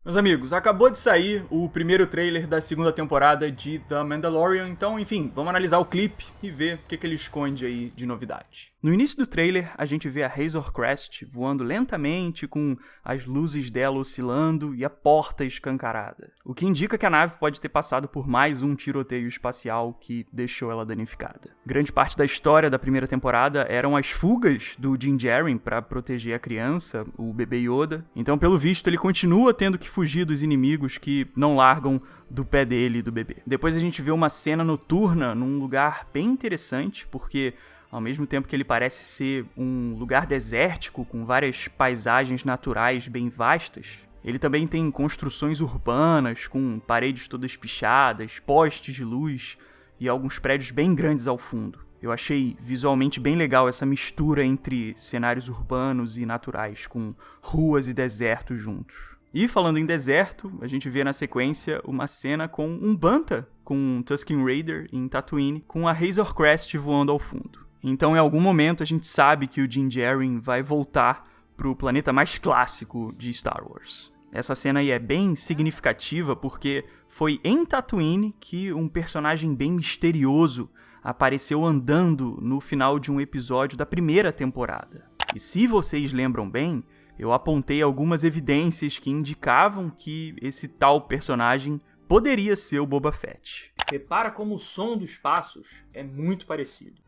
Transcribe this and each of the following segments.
Meus amigos, acabou de sair o primeiro trailer da segunda temporada de The Mandalorian, então, enfim, vamos analisar o clipe e ver o que ele esconde aí de novidade. No início do trailer, a gente vê a Razor Crest voando lentamente, com as luzes dela oscilando e a porta escancarada, o que indica que a nave pode ter passado por mais um tiroteio espacial que deixou ela danificada. Grande parte da história da primeira temporada eram as fugas do Din Djarin para proteger a criança, o bebê Yoda, então, pelo visto, ele continua tendo que fugir dos inimigos que não largam do pé dele e do bebê. Depois a gente vê uma cena noturna num lugar bem interessante, porque ao mesmo tempo que ele parece ser um lugar desértico com várias paisagens naturais bem vastas, ele também tem construções urbanas com paredes todas pichadas, postes de luz e alguns prédios bem grandes ao fundo. Eu achei visualmente bem legal essa mistura entre cenários urbanos e naturais, com ruas e desertos juntos. E falando em deserto, a gente vê na sequência uma cena com um Banta, com um Tusken Raider em Tatooine, com a Razor Crest voando ao fundo. Então, em algum momento, a gente sabe que o Din Djarin vai voltar pro planeta mais clássico de Star Wars. Essa cena aí é bem significativa porque foi em Tatooine que um personagem bem misterioso apareceu andando no final de um episódio da primeira temporada. E se vocês lembram bem, eu apontei algumas evidências que indicavam que esse tal personagem poderia ser o Boba Fett. Repara como o som dos passos é muito parecido.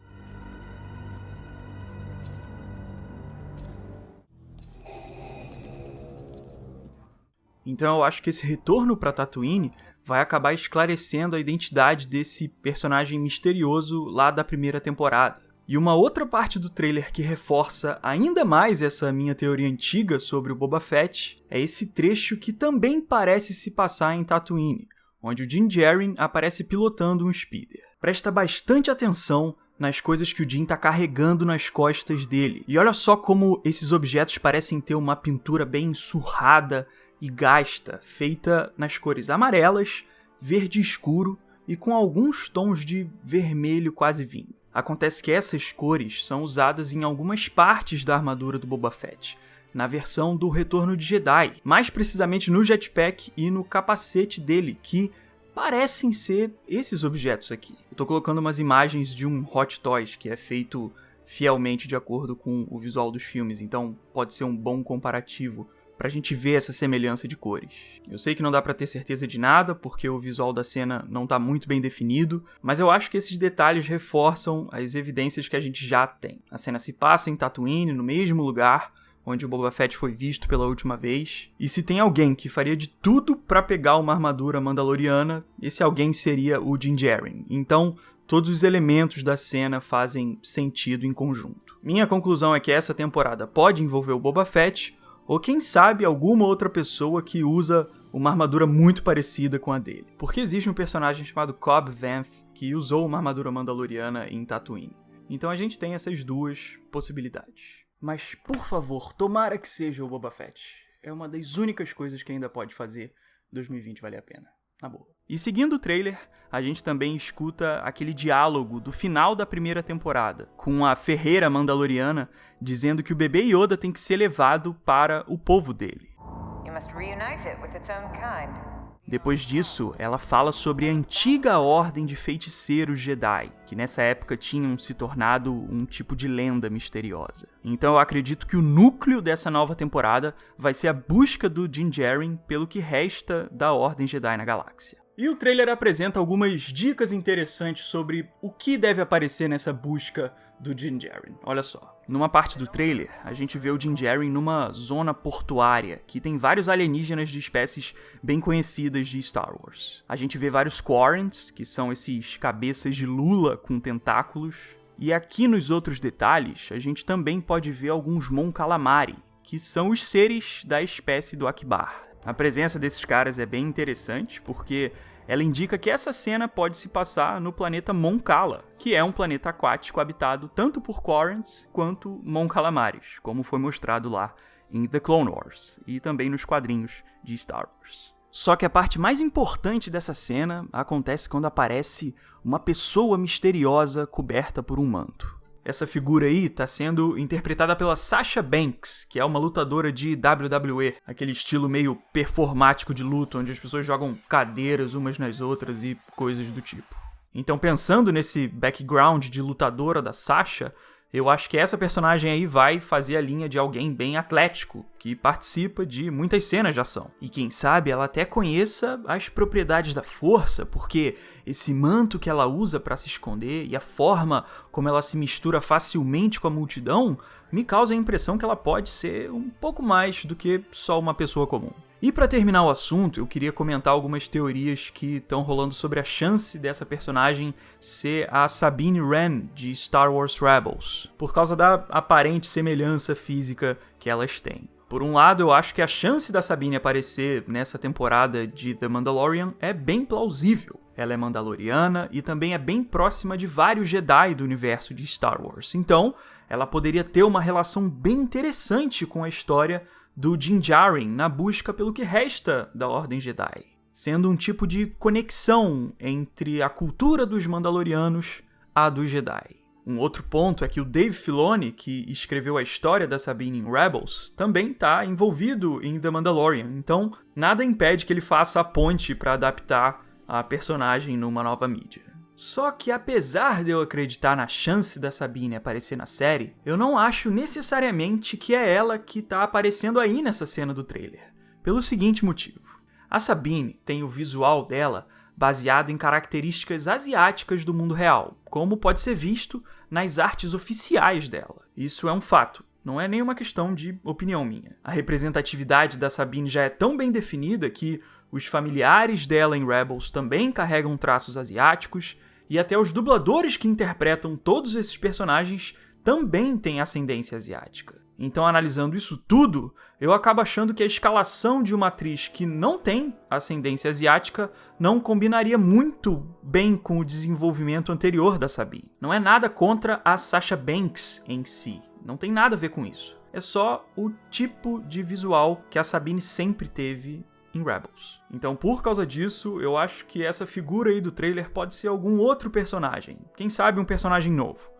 Então eu acho que esse retorno para Tatooine vai acabar esclarecendo a identidade desse personagem misterioso lá da primeira temporada. E uma outra parte do trailer que reforça ainda mais essa minha teoria antiga sobre o Boba Fett é esse trecho que também parece se passar em Tatooine, onde o Din Djarin aparece pilotando um speeder. Presta bastante atenção nas coisas que o Din tá carregando nas costas dele. E olha só como esses objetos parecem ter uma pintura bem surrada e gasta, feita nas cores amarelas, verde escuro e com alguns tons de vermelho quase vinho. Acontece que essas cores são usadas em algumas partes da armadura do Boba Fett, na versão do Retorno de Jedi, mais precisamente no jetpack e no capacete dele, que parecem ser esses objetos aqui. Eu tô colocando umas imagens de um Hot Toys que é feito fielmente de acordo com o visual dos filmes, então pode ser um bom comparativo pra gente ver essa semelhança de cores. Eu sei que não dá pra ter certeza de nada, porque o visual da cena não tá muito bem definido, mas eu acho que esses detalhes reforçam as evidências que a gente já tem. A cena se passa em Tatooine, no mesmo lugar onde o Boba Fett foi visto pela última vez, e se tem alguém que faria de tudo pra pegar uma armadura mandaloriana, esse alguém seria o Din Djarin. Então, todos os elementos da cena fazem sentido em conjunto. Minha conclusão é que essa temporada pode envolver o Boba Fett, ou quem sabe alguma outra pessoa que usa uma armadura muito parecida com a dele. Porque existe um personagem chamado Cobb Vanth que usou uma armadura mandaloriana em Tatooine. Então a gente tem essas duas possibilidades. Mas, por favor, tomara que seja o Boba Fett. É uma das únicas coisas que ainda pode fazer 2020 valer a pena. Na boa. E seguindo o trailer, a gente também escuta aquele diálogo do final da primeira temporada, com a ferreira mandaloriana dizendo que o bebê Yoda tem que ser levado para o povo dele. You must reunite it with its own kind. Depois disso, ela fala sobre a antiga ordem de feiticeiros Jedi, que nessa época tinham se tornado um tipo de lenda misteriosa. Então eu acredito que o núcleo dessa nova temporada vai ser a busca do Din Djarin pelo que resta da Ordem Jedi na galáxia. E o trailer apresenta algumas dicas interessantes sobre o que deve aparecer nessa busca do Din Djarin. Olha só. Numa parte do trailer, a gente vê o Din Djarin numa zona portuária, que tem vários alienígenas de espécies bem conhecidas de Star Wars. A gente vê vários Quarrents, que são esses cabeças de lula com tentáculos. E aqui nos outros detalhes, a gente também pode ver alguns Mon Calamari, que são os seres da espécie do Akbar. A presença desses caras é bem interessante, porque ela indica que essa cena pode se passar no planeta Mon Cala, que é um planeta aquático habitado tanto por Quarrents quanto Mon Calamares, como foi mostrado lá em The Clone Wars e também nos quadrinhos de Star Wars. Só que a parte mais importante dessa cena acontece quando aparece uma pessoa misteriosa coberta por um manto. Essa figura aí tá sendo interpretada pela Sasha Banks, que é uma lutadora de WWE, aquele estilo meio performático de luta, onde as pessoas jogam cadeiras umas nas outras e coisas do tipo. Então, pensando nesse background de lutadora da Sasha, eu acho que essa personagem aí vai fazer a linha de alguém bem atlético, que participa de muitas cenas de ação. E quem sabe ela até conheça as propriedades da força, porque esse manto que ela usa para se esconder e a forma como ela se mistura facilmente com a multidão me causa a impressão que ela pode ser um pouco mais do que só uma pessoa comum. E para terminar o assunto, eu queria comentar algumas teorias que estão rolando sobre a chance dessa personagem ser a Sabine Wren de Star Wars Rebels, por causa da aparente semelhança física que elas têm. Por um lado, eu acho que a chance da Sabine aparecer nessa temporada de The Mandalorian é bem plausível. Ela é mandaloriana e também é bem próxima de vários Jedi do universo de Star Wars, então ela poderia ter uma relação bem interessante com a história do Din Djarin na busca pelo que resta da Ordem Jedi, sendo um tipo de conexão entre a cultura dos Mandalorianos à dos Jedi. Um outro ponto é que o Dave Filoni, que escreveu a história da Sabine em Rebels, também está envolvido em The Mandalorian, então nada impede que ele faça a ponte para adaptar a personagem numa nova mídia. Só que apesar de eu acreditar na chance da Sabine aparecer na série, eu não acho necessariamente que é ela que tá aparecendo aí nessa cena do trailer. Pelo seguinte motivo. A Sabine tem o visual dela baseado em características asiáticas do mundo real, como pode ser visto nas artes oficiais dela. Isso é um fato, não é nenhuma questão de opinião minha. A representatividade da Sabine já é tão bem definida que os familiares dela em Rebels também carregam traços asiáticos, e até os dubladores que interpretam todos esses personagens também têm ascendência asiática. Então, analisando isso tudo, eu acabo achando que a escalação de uma atriz que não tem ascendência asiática não combinaria muito bem com o desenvolvimento anterior da Sabine. Não é nada contra a Sasha Banks em si, não tem nada a ver com isso. É só o tipo de visual que a Sabine sempre teve em Rebels. Então, por causa disso, eu acho que essa figura aí do trailer pode ser algum outro personagem. Quem sabe um personagem novo.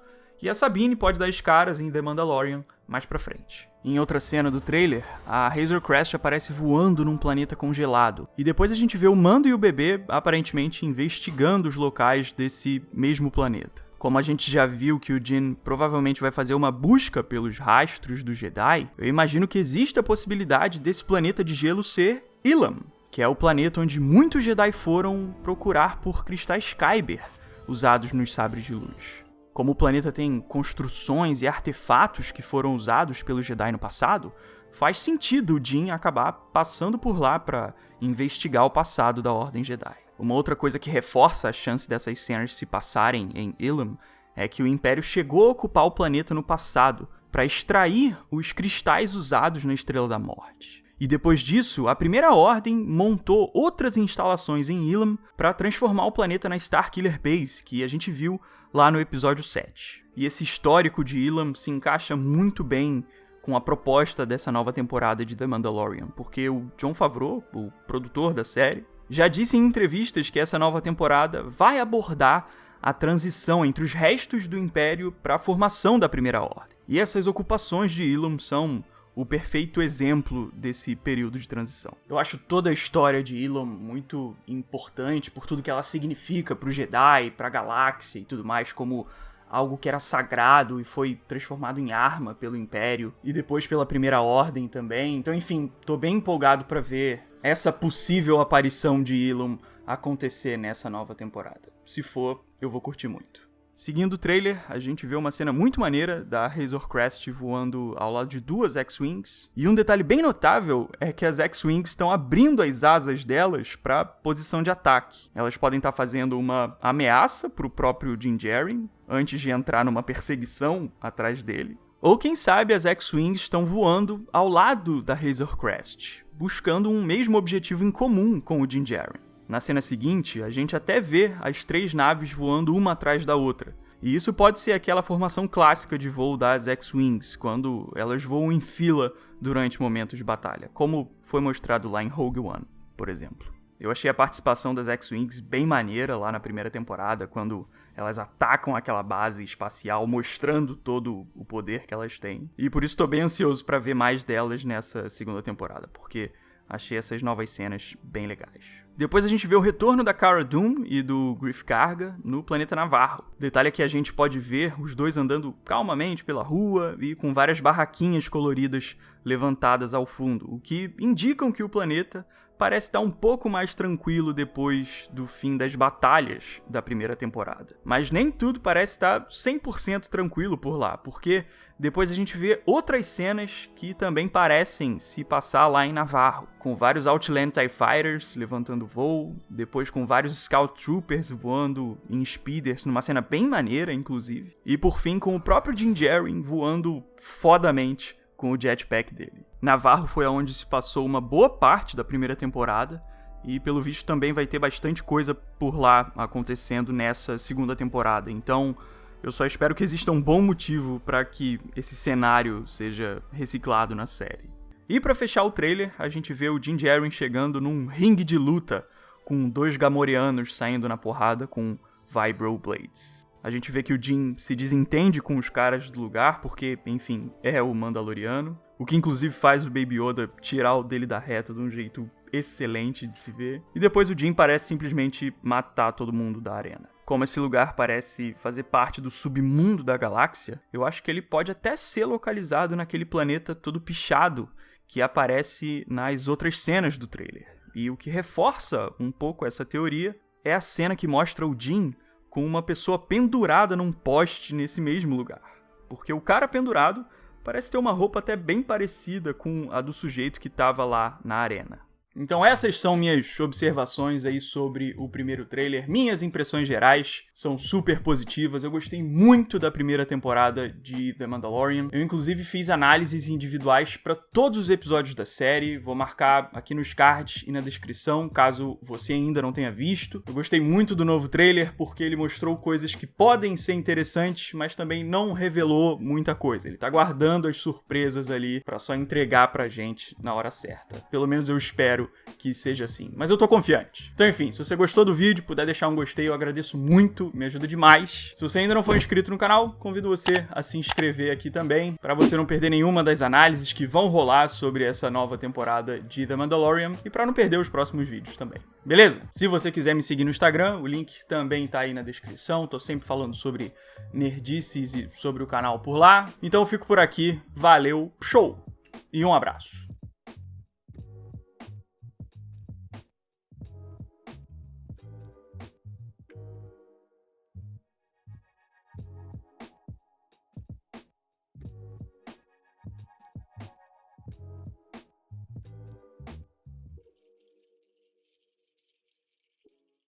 E a Sabine pode dar as caras em The Mandalorian mais pra frente. Em outra cena do trailer, a Razor Crest aparece voando num planeta congelado. E depois a gente vê o Mando e o bebê aparentemente investigando os locais desse mesmo planeta. Como a gente já viu que o Din provavelmente vai fazer uma busca pelos rastros do Jedi, eu imagino que existe a possibilidade desse planeta de gelo ser Ilum, que é o planeta onde muitos Jedi foram procurar por cristais Kyber, usados nos sabres de luz. Como o planeta tem construções e artefatos que foram usados pelos Jedi no passado, faz sentido o Din acabar passando por lá para investigar o passado da Ordem Jedi. Uma outra coisa que reforça a chance dessas cenas se passarem em Ilum é que o Império chegou a ocupar o planeta no passado para extrair os cristais usados na Estrela da Morte. E depois disso, a Primeira Ordem montou outras instalações em Ilum para transformar o planeta na Starkiller Base, que a gente viu lá no episódio 7. E esse histórico de Ilum se encaixa muito bem com a proposta dessa nova temporada de The Mandalorian, porque o Jon Favreau, o produtor da série, já disse em entrevistas que essa nova temporada vai abordar a transição entre os restos do Império para a formação da Primeira Ordem. E essas ocupações de Ilum são o perfeito exemplo desse período de transição. Eu acho toda a história de Ilum muito importante por tudo que ela significa para o Jedi, para a galáxia e tudo mais, como algo que era sagrado e foi transformado em arma pelo Império e depois pela Primeira Ordem também. Então, enfim, tô bem empolgado para ver essa possível aparição de Ilum acontecer nessa nova temporada. Se for, eu vou curtir muito. Seguindo o trailer, a gente vê uma cena muito maneira da Razor Crest voando ao lado de duas X-Wings. E um detalhe bem notável é que as X-Wings estão abrindo as asas delas para posição de ataque. Elas podem estar fazendo uma ameaça para o próprio Din Djarin, antes de entrar numa perseguição atrás dele. Ou quem sabe as X-Wings estão voando ao lado da Razor Crest, buscando um mesmo objetivo em comum com o Din Djarin. Na cena seguinte, a gente até vê as três naves voando uma atrás da outra. E isso pode ser aquela formação clássica de voo das X-Wings, quando elas voam em fila durante momentos de batalha, como foi mostrado lá em Rogue One, por exemplo. Eu achei a participação das X-Wings bem maneira lá na primeira temporada, quando elas atacam aquela base espacial, mostrando todo o poder que elas têm. E por isso tô bem ansioso pra ver mais delas nessa segunda temporada, porque achei essas novas cenas bem legais. Depois a gente vê o retorno da Cara Dune e do Greef Karga no planeta Navarro. Detalhe é que a gente pode ver os dois andando calmamente pela rua e com várias barraquinhas coloridas levantadas ao fundo, o que indicam que o planeta parece estar um pouco mais tranquilo depois do fim das batalhas da primeira temporada. Mas nem tudo parece estar 100% tranquilo por lá, porque depois a gente vê outras cenas que também parecem se passar lá em Navarro, com vários Outland TIE Fighters levantando voo, depois com vários Scout Troopers voando em speeders, numa cena bem maneira, inclusive, e por fim com o próprio Din Djarin voando fodamente com o jetpack dele. Navarro foi aonde se passou uma boa parte da primeira temporada, e pelo visto também vai ter bastante coisa por lá acontecendo nessa segunda temporada, então eu só espero que exista um bom motivo para que esse cenário seja reciclado na série. E para fechar o trailer, a gente vê o Din Djarin chegando num ringue de luta, com 2 Gamorreanos saindo na porrada com Vibro Blades. A gente vê que o Din se desentende com os caras do lugar, porque, enfim, é o Mandaloriano. O que inclusive faz o Baby Yoda tirar o dele da reta de um jeito excelente de se ver. E depois o Din parece simplesmente matar todo mundo da arena. Como esse lugar parece fazer parte do submundo da galáxia, eu acho que ele pode até ser localizado naquele planeta todo pichado que aparece nas outras cenas do trailer. E o que reforça um pouco essa teoria é a cena que mostra o Din com uma pessoa pendurada num poste nesse mesmo lugar. Porque o cara pendurado parece ter uma roupa até bem parecida com a do sujeito que estava lá na arena. Então essas são minhas observações aí sobre o primeiro trailer. Minhas impressões gerais são super positivas. Eu gostei muito da primeira temporada de The Mandalorian. Eu inclusive fiz análises individuais para todos os episódios da série. Vou marcar aqui nos cards e na descrição, caso você ainda não tenha visto. Eu gostei muito do novo trailer porque ele mostrou coisas que podem ser interessantes, mas também não revelou muita coisa. Ele tá guardando as surpresas ali para só entregar pra gente na hora certa. Pelo menos eu espero que seja assim, mas eu tô confiante. Então enfim, se você gostou do vídeo, puder deixar um gostei, eu agradeço muito, me ajuda demais. Se você ainda não for inscrito no canal, convido você a se inscrever aqui também, pra você não perder nenhuma das análises que vão rolar sobre essa nova temporada de The Mandalorian, e pra não perder os próximos vídeos também. Beleza? Se você quiser me seguir no Instagram, o link também tá aí na descrição, tô sempre falando sobre nerdices e sobre o canal por lá. Então eu fico por aqui, valeu, show! E um abraço.